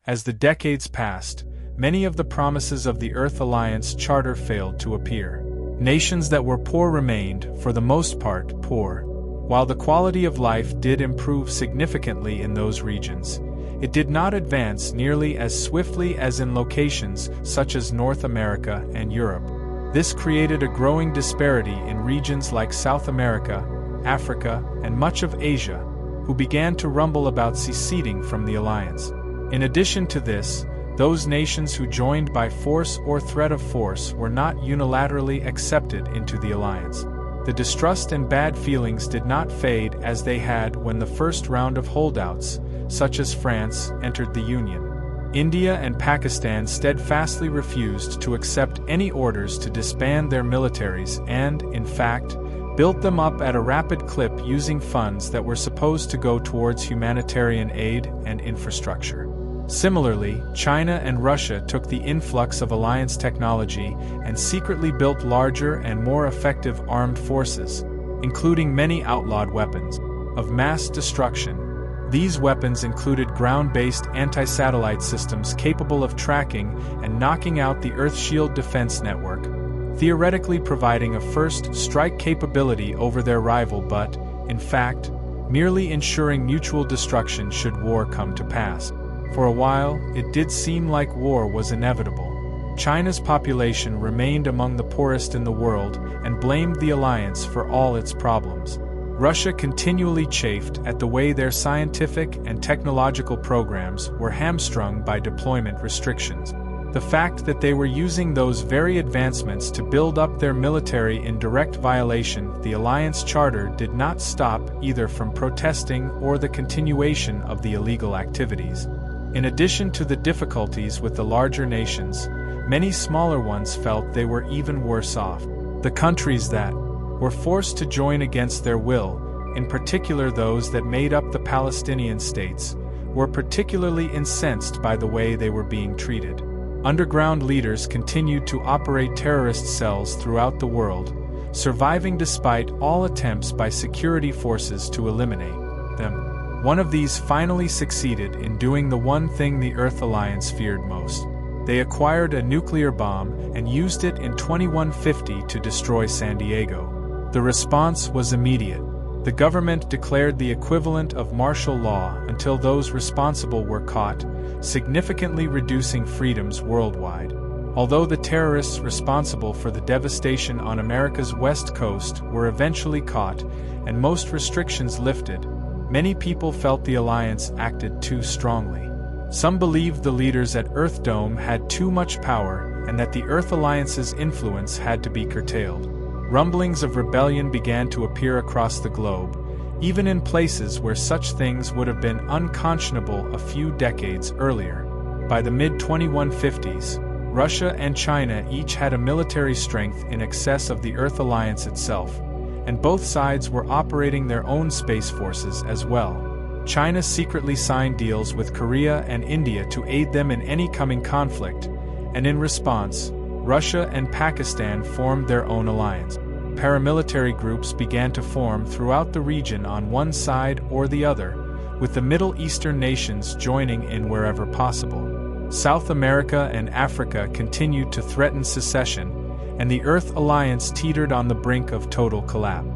As the decades passed, many of the promises of the Earth Alliance Charter failed to appear. Nations that were poor remained, for the most part, poor. While the quality of life did improve significantly in those regions, it did not advance nearly as swiftly as in locations such as North America and Europe. This created a growing disparity in regions like South America, Africa, and much of Asia, who began to rumble about seceding from the alliance. In addition to this, those nations who joined by force or threat of force were not unilaterally accepted into the alliance. The distrust and bad feelings did not fade as they had when the first round of holdouts, such as France, entered the Union. India and Pakistan steadfastly refused to accept any orders to disband their militaries and, in fact, built them up at a rapid clip using funds that were supposed to go towards humanitarian aid and infrastructure. Similarly, China and Russia took the influx of alliance technology and secretly built larger and more effective armed forces, including many outlawed weapons of mass destruction. These weapons included ground-based anti-satellite systems capable of tracking and knocking out the Earth Shield defense network, theoretically providing a first strike capability over their rival but, in fact, merely ensuring mutual destruction should war come to pass. For a while, it did seem like war was inevitable. China's population remained among the poorest in the world and blamed the alliance for all its problems. Russia continually chafed at the way their scientific and technological programs were hamstrung by deployment restrictions. The fact that they were using those very advancements to build up their military in direct violation of the alliance charter did not stop either from protesting or the continuation of the illegal activities. In addition to the difficulties with the larger nations, many smaller ones felt they were even worse off. The countries that were forced to join against their will, in particular those that made up the Palestinian states, were particularly incensed by the way they were being treated. Underground leaders continued to operate terrorist cells throughout the world, surviving despite all attempts by security forces to eliminate them. One of these finally succeeded in doing the one thing the Earth Alliance feared most. They acquired a nuclear bomb and used it in 2150 to destroy San Diego. The response was immediate. The government declared the equivalent of martial law until those responsible were caught, significantly reducing freedoms worldwide. Although the terrorists responsible for the devastation on America's west coast were eventually caught and most restrictions lifted, many people felt the alliance acted too strongly. Some believed the leaders at Earth Dome had too much power and that the Earth Alliance's influence had to be curtailed. Rumblings of rebellion began to appear across the globe, even in places where such things would have been unconscionable a few decades earlier. By the mid-2150s, Russia and China each had a military strength in excess of the Earth Alliance itself, and both sides were operating their own space forces as well. China secretly signed deals with Korea and India to aid them in any coming conflict, and in response, Russia and Pakistan formed their own alliance. Paramilitary groups began to form throughout the region on one side or the other, with the Middle Eastern nations joining in wherever possible. South America and Africa continued to threaten secession, and the Earth Alliance teetered on the brink of total collapse.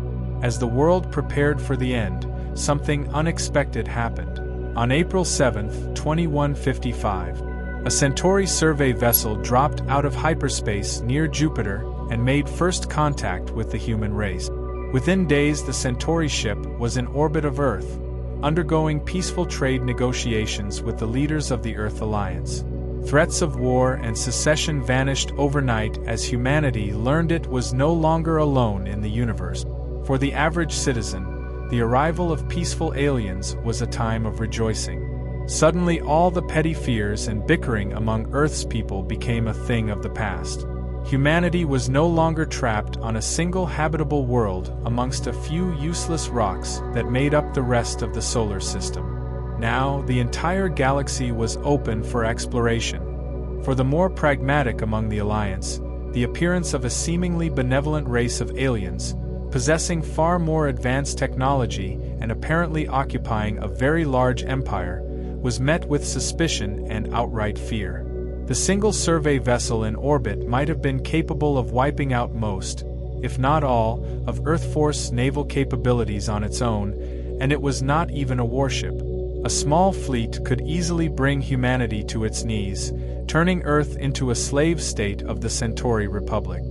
As the world prepared for the end, something unexpected happened. On April 7, 2155, a Centauri survey vessel dropped out of hyperspace near Jupiter and made first contact with the human race. Within days, the Centauri ship was in orbit of Earth, undergoing peaceful trade negotiations with the leaders of the Earth Alliance. Threats of war and secession vanished overnight as humanity learned it was no longer alone in the universe. For the average citizen, the arrival of peaceful aliens was a time of rejoicing. Suddenly, all the petty fears and bickering among Earth's people became a thing of the past. Humanity was no longer trapped on a single habitable world amongst a few useless rocks that made up the rest of the solar system. Now, the entire galaxy was open for exploration. For the more pragmatic among the Alliance, the appearance of a seemingly benevolent race of aliens, possessing far more advanced technology and apparently occupying a very large empire, was met with suspicion and outright fear. The single survey vessel in orbit might have been capable of wiping out most, if not all, of Earth Force naval capabilities on its own, and it was not even a warship. A small fleet could easily bring humanity to its knees, turning Earth into a slave state of the Centuari Republic.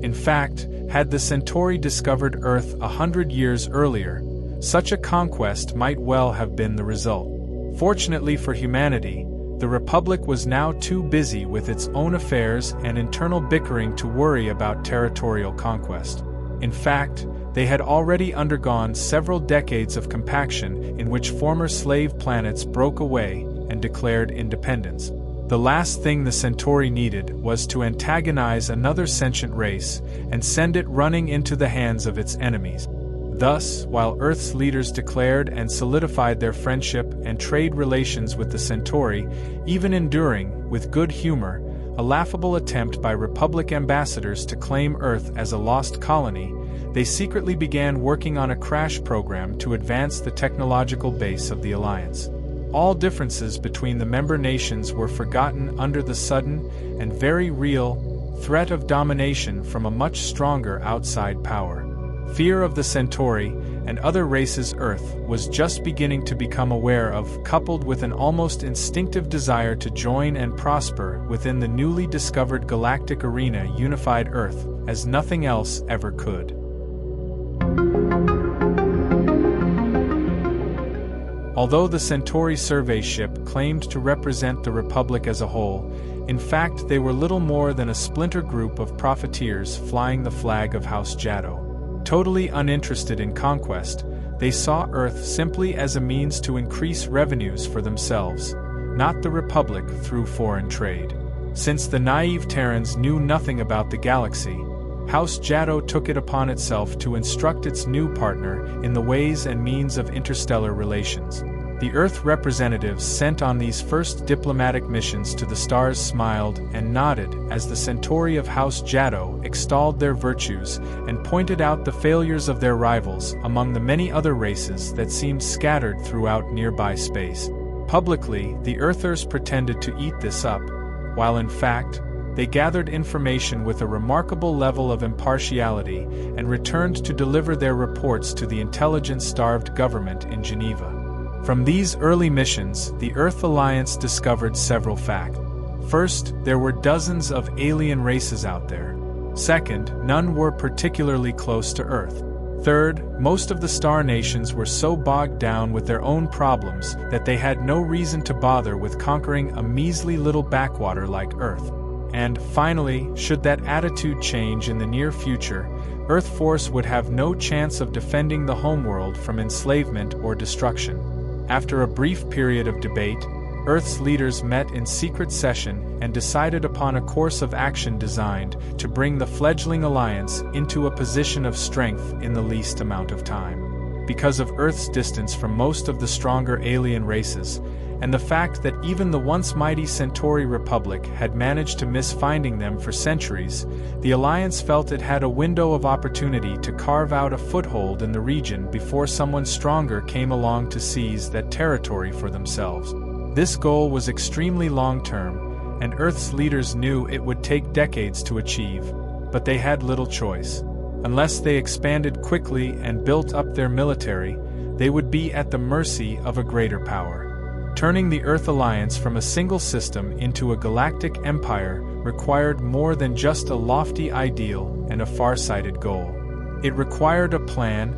In fact, had the Centauri discovered Earth 100 years earlier, such a conquest might well have been the result. Fortunately for humanity, the Republic was now too busy with its own affairs and internal bickering to worry about territorial conquest. In fact, they had already undergone several decades of compaction in which former slave planets broke away and declared independence. The last thing the Centauri needed was to antagonize another sentient race and send it running into the hands of its enemies. Thus, while Earth's leaders declared and solidified their friendship and trade relations with the Centauri, even enduring, with good humor, a laughable attempt by Republic ambassadors to claim Earth as a lost colony, they secretly began working on a crash program to advance the technological base of the Alliance. All differences between the member nations were forgotten under the sudden and very real threat of domination from a much stronger outside power. Fear of the Centauri and other races Earth was just beginning to become aware of, coupled with an almost instinctive desire to join and prosper within the newly discovered galactic arena unified Earth as nothing else ever could. Although the Centauri survey ship claimed to represent the Republic as a whole, in fact they were little more than a splinter group of profiteers flying the flag of House Jado. Totally uninterested in conquest, they saw Earth simply as a means to increase revenues for themselves, not the Republic through foreign trade. Since the naive Terrans knew nothing about the galaxy, House Jado took it upon itself to instruct its new partner in the ways and means of interstellar relations. The Earth representatives sent on these first diplomatic missions to the stars smiled and nodded as the Centauri of House Jado extolled their virtues and pointed out the failures of their rivals among the many other races that seemed scattered throughout nearby space. Publicly, the Earthers pretended to eat this up, while in fact, they gathered information with a remarkable level of impartiality and returned to deliver their reports to the intelligence-starved government in Geneva. From these early missions, the Earth Alliance discovered several facts. First, there were dozens of alien races out there. Second, none were particularly close to Earth. Third, most of the star nations were so bogged down with their own problems that they had no reason to bother with conquering a measly little backwater like Earth. And, finally, should that attitude change in the near future, Earth Force would have no chance of defending the homeworld from enslavement or destruction. After a brief period of debate, Earth's leaders met in secret session and decided upon a course of action designed to bring the fledgling alliance into a position of strength in the least amount of time. Because of Earth's distance from most of the stronger alien races, and the fact that even the once mighty Centuari Republic had managed to miss finding them for centuries, the Alliance felt it had a window of opportunity to carve out a foothold in the region before someone stronger came along to seize that territory for themselves. This goal was extremely long-term, and Earth's leaders knew it would take decades to achieve, but they had little choice. Unless they expanded quickly and built up their military, they would be at the mercy of a greater power. Turning the Earth Alliance from a single system into a galactic empire required more than just a lofty ideal and a far-sighted goal. It required a plan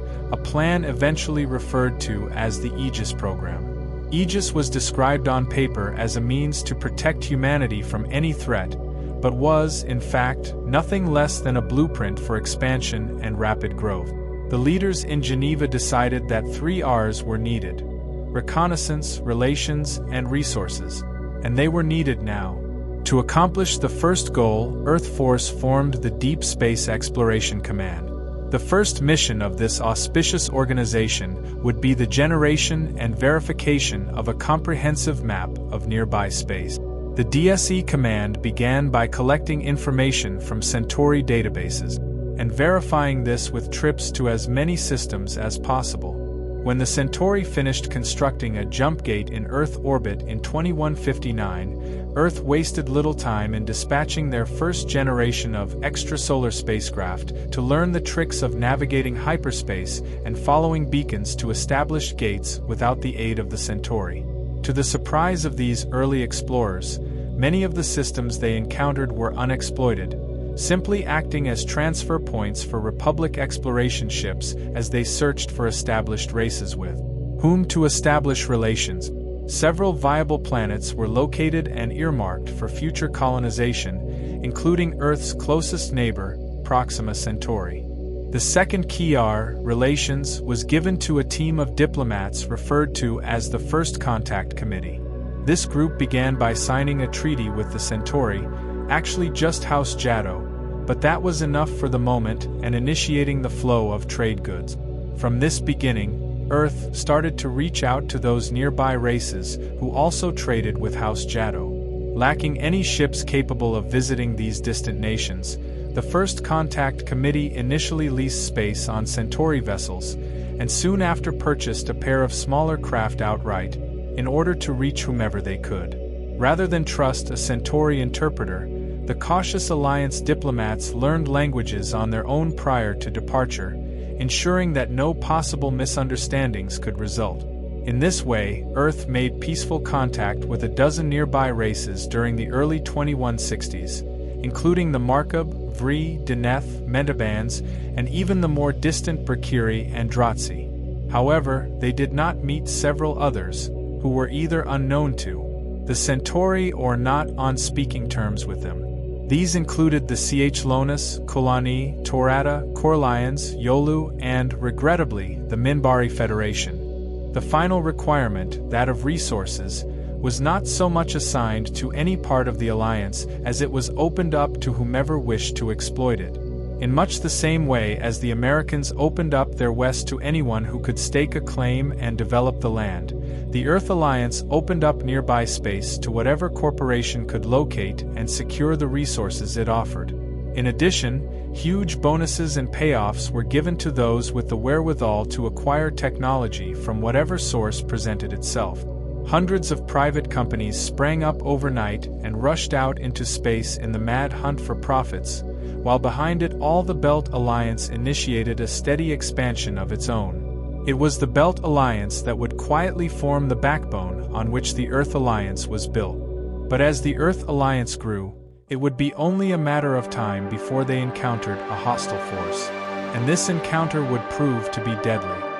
eventually referred to as the Aegis program. Aegis was described on paper as a means to protect humanity from any threat, but was, in fact, nothing less than a blueprint for expansion and rapid growth. The leaders in Geneva decided that 3 R's were needed: reconnaissance, relations, and resources. And they were needed now. To accomplish the first goal, Earth Force formed the Deep Space Exploration Command. The first mission of this auspicious organization would be the generation and verification of a comprehensive map of nearby space. The DSE command began by collecting information from Centauri databases, and verifying this with trips to as many systems as possible. When the Centauri finished constructing a jump gate in Earth orbit in 2159, Earth wasted little time in dispatching their first generation of extrasolar spacecraft to learn the tricks of navigating hyperspace and following beacons to established gates without the aid of the Centauri. To the surprise of these early explorers, many of the systems they encountered were unexploited, simply acting as transfer points for Republic exploration ships as they searched for established races with whom to establish relations. Several viable planets were located and earmarked for future colonization, including Earth's closest neighbor, Proxima Centauri. The second key relations was given to a team of diplomats referred to as the First Contact Committee. This group began by signing a treaty with the Centauri, actually just House Jado, but that was enough for the moment and initiating the flow of trade goods. From this beginning, Earth started to reach out to those nearby races who also traded with House Jado. Lacking any ships capable of visiting these distant nations, the First Contact Committee initially leased space on Centauri vessels, and soon after purchased a pair of smaller craft outright, in order to reach whomever they could. Rather than trust a Centauri interpreter, the cautious Alliance diplomats learned languages on their own prior to departure, ensuring that no possible misunderstandings could result. In this way, Earth made peaceful contact with a dozen nearby races during the early 2160s, including the Markab, Vri, Deneth, Metabans, and even the more distant Brakiri and Dratsi. However, they did not meet several others, who were either unknown to the Centauri or not on speaking terms with them. These included the Chlonus, Kulani, Torata, Korlians, Yolu, and, regrettably, the Minbari Federation. The final requirement, that of resources, was not so much assigned to any part of the Alliance as it was opened up to whomever wished to exploit it. In much the same way as the Americans opened up their West to anyone who could stake a claim and develop the land, the Earth Alliance opened up nearby space to whatever corporation could locate and secure the resources it offered. In addition, huge bonuses and payoffs were given to those with the wherewithal to acquire technology from whatever source presented itself. Hundreds of private companies sprang up overnight and rushed out into space in the mad hunt for profits, while behind it all the Belt Alliance initiated a steady expansion of its own. It was the Belt Alliance that would quietly form the backbone on which the Earth Alliance was built. But as the Earth Alliance grew, it would be only a matter of time before they encountered a hostile force. And this encounter would prove to be deadly.